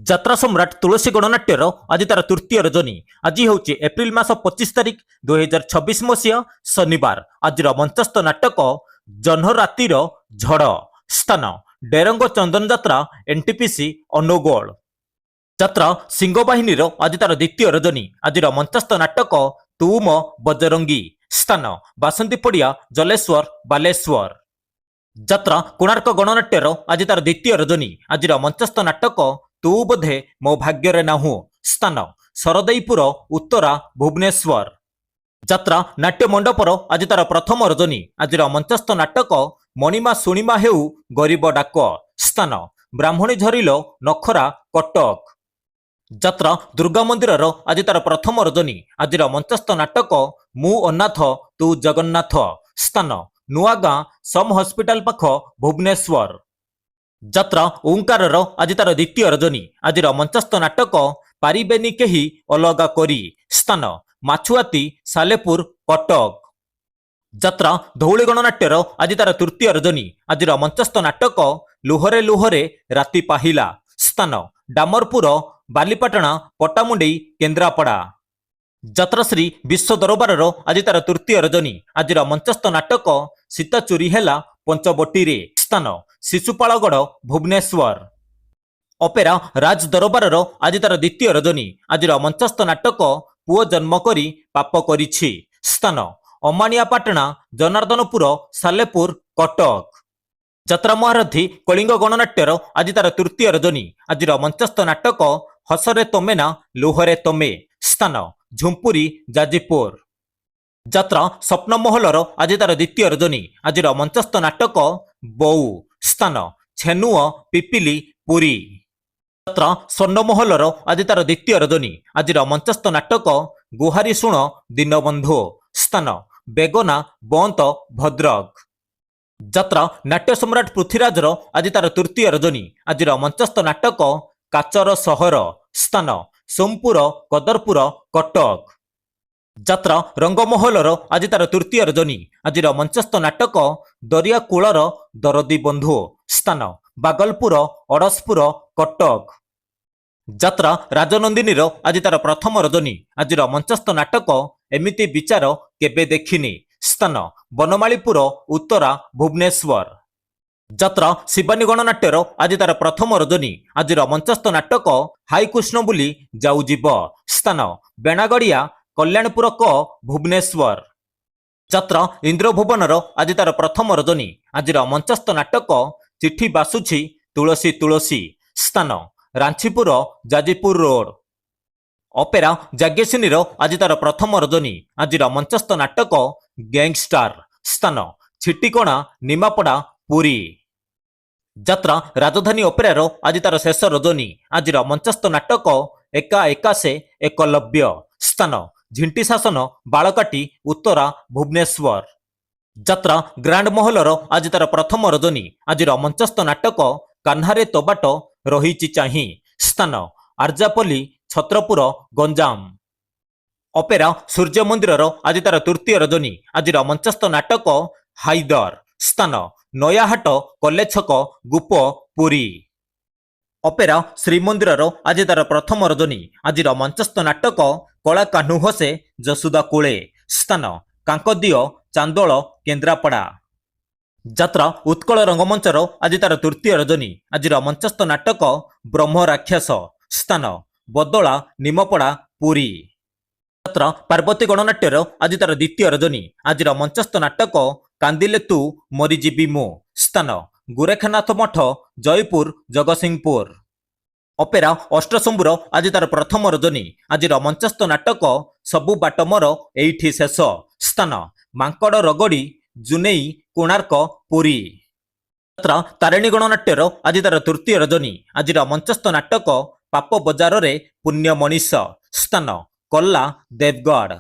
ଯାତ୍ରା ସମ୍ରାଟ ତୁଳସୀ ଗଣନାଟ୍ୟର ଆଜି ତାର ତୃତୀୟ ରଜନୀ। ଆଜି ହେଉଛି ଏପ୍ରିଲ ମାସ 25 ତାରିଖ 2026 ମସିହା ଶନିବାର। ଆଜିର ମଞ୍ଚସ୍ଥ ନାଟକ ଜହ୍ନ ରାତିର ଝଡ଼। ସ୍ଥାନ ଡେରଙ୍ଗ ଚନ୍ଦନ ଯାତ୍ରା ଏନ୍ଟିପିସି ଅନୁଗୋଳ। ଯାତ୍ରା ସିଂହବାହିନୀର ଆଜି ତାର ଦ୍ୱିତୀୟ ରଜନୀ। ଆଜିର ମଞ୍ଚସ୍ଥ ନାଟକ ତୁ ମୋ ବଜରଙ୍ଗୀ। ସ୍ଥାନ ବାସନ୍ତୀ ପଡ଼ିଆ ଜଲେଶ୍ୱର ବାଲେଶ୍ୱର। ଯାତ୍ରା କୋଣାର୍କ ଗଣନାଟ୍ୟର ଆଜି ତାର ଦ୍ୱିତୀୟ ରଜନୀ। ଆଜିର ମଞ୍ଚସ୍ଥ ନାଟକ ତୁ ବୋଧେ ମୋ ଭାଗ୍ୟରେ ନାହୁଁ। ସ୍ଥାନ ସରଦେଇପୁର ଉତ୍ତରା ଭୁବନେଶ୍ୱର। ଯାତ୍ରା ନାଟ୍ୟ ମଣ୍ଡପର ଆଜି ତାର ପ୍ରଥମ ରଜନୀ। ଆଜିର ମଞ୍ଚସ୍ଥ ନାଟକ ମଣିମା ଶୁଣିମା ହେଉ ଗରିବ ଡାକ। ସ୍ଥାନ ବ୍ରାହ୍ମଣୀ ଝରିଲ ନଖରା କଟକ। ଯାତ୍ରା ଦୁର୍ଗା ମନ୍ଦିରର ଆଜି ତାର ପ୍ରଥମ ରଜନୀ। ଆଜିର ମଞ୍ଚସ୍ଥ ନାଟକ ମୁଁ ଅନାଥ ତୁ ଜଗନ୍ନାଥ। ସ୍ଥାନ ନୂଆଗାଁ ସମ ହସ୍ପିଟାଲ ପାଖ ଭୁବନେଶ୍ୱର। ଯାତ୍ରା ଓଁକାରର ଆଜି ତାର ଦ୍ୱିତୀୟ ରଜନୀ। ଆଜିର ମଞ୍ଚସ୍ଥ ନାଟକ ପାରିବେନି କେହି ଅଲଗା କରି। ସ୍ଥାନ ମାଛୁଆତି ସାଲେପୁର କଟକ। ଯାତ୍ରା ଧଉଳି ଗଣନାଟ୍ୟର ଆଜି ତାର ତୃତୀୟ ରଜନୀ। ଆଜିର ମଞ୍ଚସ୍ଥ ନାଟକ ଲୁହରେ ଲୁହରେ ରାତି ପାହିଲା। ସ୍ଥାନ ଡାମରପୁର ବାଲିପାଟଣା ପଟ୍ଟାମୁଣ୍ଡେଇ କେନ୍ଦ୍ରାପଡ଼ା। ଯାତ୍ରାଶ୍ରୀ ବିଶ୍ୱ ଦରବାରର ଆଜି ତାର ତୃତୀୟ ରଜନୀ। ଆଜିର ମଞ୍ଚସ୍ଥ ନାଟକ ସୀତା ଚୋରି ହେଲା ପଞ୍ଚବଟିରେ। ସ୍ଥାନ ଶିଶୁପାଳଗଡ଼ ଭୁବନେଶ୍ୱର। ଅପେରା ରାଜ ଦରବାରର ଆଜି ତାର ଦ୍ୱିତୀୟ ରଜନୀ। ଆଜିର ମଞ୍ଚସ୍ଥ ନାଟକ ପୁଅ ଜନ୍ମ କରି ପାପ କରିଛି। ସ୍ଥାନ ଅମାଣିଆପାଟଣା ଜନାର୍ଦ୍ଦନପୁର ସାଲେପୁର କଟକ। ଯାତ୍ରା ମହାରଥୀ କଳିଙ୍ଗ ଗଣନାଟ୍ୟର ଆଜି ତାର ତୃତୀୟ ରଜନୀ। ଆଜିର ମଞ୍ଚସ୍ଥ ନାଟକ ହସରେ ତମେ ନା ଲୁହରେ ତମେ। ସ୍ଥାନ ଝୁମ୍ପୁରୀ ଯାଜପୁର। ଯାତ୍ରା ସ୍ୱପ୍ନମହଲର ଆଜି ତାର ଦ୍ୱିତୀୟ ରଜନୀ। ଆଜିର ମଞ୍ଚସ୍ଥ ନାଟକ ବୋଉ। ସ୍ଥାନ ଛେନୁଅ ପିପିଲି ପୁରୀ। ଯାତ୍ରା ସ୍ୱର୍ଣ୍ଣମହଲର ଆଜି ତାର ଦ୍ୱିତୀୟ ରଜନୀ। ଆଜିର ମଞ୍ଚସ୍ଥ ନାଟକ ଗୁହାରି ଶୁଣ ଦୀନବନ୍ଧୁ। ସ୍ଥାନ ବେଗନା ବନ୍ତ ଭଦ୍ରକ। ଯାତ୍ରା ନାଟ୍ୟ ସମ୍ରାଟ ପୃଥ୍ୱୀରାଜର ଆଜି ତାର ତୃତୀୟ ରଜନୀ। ଆଜିର ମଞ୍ଚସ୍ଥ ନାଟକ କାଚର ସହର। ସ୍ଥାନ ସୋମପୁର କଦରପୁର କଟକ। ଯାତ୍ରା ରଙ୍ଗମହଲର ଆଜି ତାର ତୃତୀୟ ରଜନୀ। ଆଜିର ମଞ୍ଚସ୍ଥ ନାଟକ ଦରିଆ କୂଳର ଦରଦୀ ବନ୍ଧୁ। ସ୍ଥାନ ବାଗଲପୁର ଅଡ଼ଶପୁର କଟକ। ଯାତ୍ରା ରାଜନନ୍ଦିନୀର ଆଜି ତାର ପ୍ରଥମ ରଜନୀ। ଆଜିର ମଞ୍ଚସ୍ଥ ନାଟକ ଏମିତି ବିଚାର କେବେ ଦେଖିନି। ସ୍ଥାନ ବନମାଳୀପୁର ଉତ୍ତରା ଭୁବନେଶ୍ୱର। ଯାତ୍ରା ଶିବାନୀ ଗଣନାଟ୍ୟର ଆଜି ତାର ପ୍ରଥମ ରଜନୀ। ଆଜିର ମଞ୍ଚସ୍ଥ ନାଟକ ହାଇ କୃଷ୍ଣ ବୋଲି ଯାଉ ଯିବ। ସ୍ଥାନ ବେଣାଗଡ଼ିଆ କଲ୍ୟାଣପୁର କ ଭୁବନେଶ୍ୱର। ଯାତ୍ରା ଇନ୍ଦ୍ରଭୁବନର ଆଜି ତାର ପ୍ରଥମ ରଜନୀ। ଆଜିର ମଞ୍ଚସ୍ଥ ନାଟକ ଚିଠି ବାସୁଛି ତୁଳସୀ ତୁଳସୀ। ସ୍ଥାନ ରାଞ୍ଚିପୁର ଯାଜପୁର ରୋଡ। ଅପେରା ଯାଜ୍ଞସିନୀର ଆଜି ତାର ପ୍ରଥମ ରଜନୀ। ଆଜିର ମଞ୍ଚସ୍ଥ ନାଟକ ଗ୍ୟାଙ୍ଗଷ୍ଟାର। ସ୍ଥାନ ଛିଟିକଣା ନିମାପଡ଼ା ପୁରୀ। ଯାତ୍ରା ରାଜଧାନୀ ଅପେରାର ଆଜି ତାର ଶେଷ ରଜନୀ। ଆଜିର ମଞ୍ଚସ୍ଥ ନାଟକ ଏକା ଏକା ସେ ଏକଲବ୍ୟ। ସ୍ଥାନ ଝିଣ୍ଟି ଶାସନ ବାଳକାଟି ଉତ୍ତରା ଭୁବନେଶ୍ୱର। ଯାତ୍ରା ଗ୍ରାଣ୍ଡ ମହଲର ଆଜି ତାର ପ୍ରଥମ ରଜନୀ। ଆଜିର ମଞ୍ଚସ୍ଥ ନାଟକ କାହ୍ନାରେ ତୋବାଟ ରହିଛି ଚାହିଁ। ସ୍ଥାନ ଆର୍ଜାପଲ୍ଲୀ ଛତ୍ରପୁର ଗଞ୍ଜାମ। ଅପେରା ସୂର୍ଯ୍ୟ ମନ୍ଦିରର ଆଜି ତାର ତୃତୀୟ ରଜନୀ। ଆଜିର ମଞ୍ଚସ୍ଥ ନାଟକ ହାଇଦର। ସ୍ଥାନ ନୟାହାଟ କଲେଜ ଛକ ଗୁପ ପୁରୀ। ଅପେରା ଶ୍ରୀମନ୍ଦିରର ଆଜି ତାର ପ୍ରଥମ ରଜନୀ। ଆଜିର ମଞ୍ଚସ୍ଥ ନାଟକ କଳା କାହ୍ନୁ ହସେ ଯଶୋଦା କୋଳେ। ସ୍ଥାନ କାଙ୍କଦିଅ ଚାନ୍ଦୋଳ କେନ୍ଦ୍ରାପଡ଼ା। ଯାତ୍ରା ଉତ୍କଳ ରଙ୍ଗମଞ୍ଚର ଆଜି ତାର ତୃତୀୟ ରଜନୀ। ଆଜିର ମଞ୍ଚସ୍ଥ ନାଟକ ବ୍ରହ୍ମ ରାକ୍ଷସ। ସ୍ଥାନ ବଦଳା ନିମପଡ଼ା ପୁରୀ। ଯାତ୍ରା ପାର୍ବତୀ ଗଣନାଟ୍ୟର ଆଜି ତାର ଦ୍ୱିତୀୟ ରଜନୀ। ଆଜିର ମଞ୍ଚସ୍ଥ ନାଟକ କାନ୍ଦିଲେ ତୁ ମରିଯିବି ମୁଁ। ସ୍ଥାନ ଗୋରେଖନାଥ ମଠ ଜୟପୁର ଜଗତସିଂହପୁର। ଅପେରା ଅଷ୍ଟଶମ୍ଭୁର ଆଜି ତାର ପ୍ରଥମ ରଜନୀ। ଆଜିର ମଞ୍ଚସ୍ଥ ନାଟକ ସବୁ ବାଟ ମୋର ଏଇଠି ଶେଷ। ସ୍ଥାନ ମାଙ୍କଡ଼ ରଗଡ଼ି ଜୁନେଇ କୋଣାର୍କ ପୁରୀ। ଯାତ୍ରା ତାରିଣୀ ଗଣନାଟ୍ୟର ଆଜି ତାର ତୃତୀୟ ରଜନୀ। ଆଜିର ମଞ୍ଚସ୍ଥ ନାଟକ ପାପ ବଜାରରେ ପୁଣ୍ୟ ମଣିଷ। ସ୍ଥାନ କଲ୍ଲା ଦେବଗଡ଼।